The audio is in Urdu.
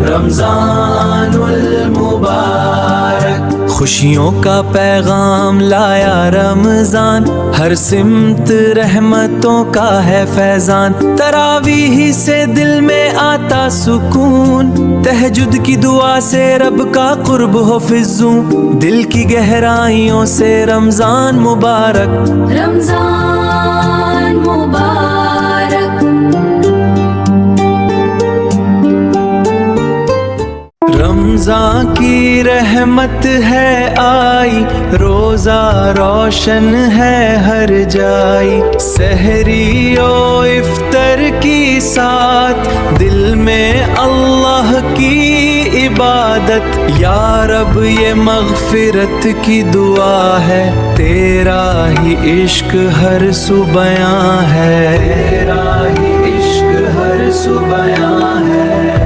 رمضان المبارک، خوشیوں کا پیغام لایا رمضان، ہر سمت رحمتوں کا ہے فیضان، تراویح سے دل میں آتا سکون، تہجد کی دعا سے رب کا قرب ہو فزوں، دل کی گہرائیوں سے رمضان مبارک، رمضان مبارک، رمضان کی رحمت ہے آئی، روزہ روشن ہے ہر جائی، سحری و افطر کی ساتھ دل میں اللہ کی عبادت، یا رب یہ مغفرت کی دعا ہے، تیرا ہی عشق ہر سو بیاں ہے، تیرا ہی عشق ہر سو بیاں ہے۔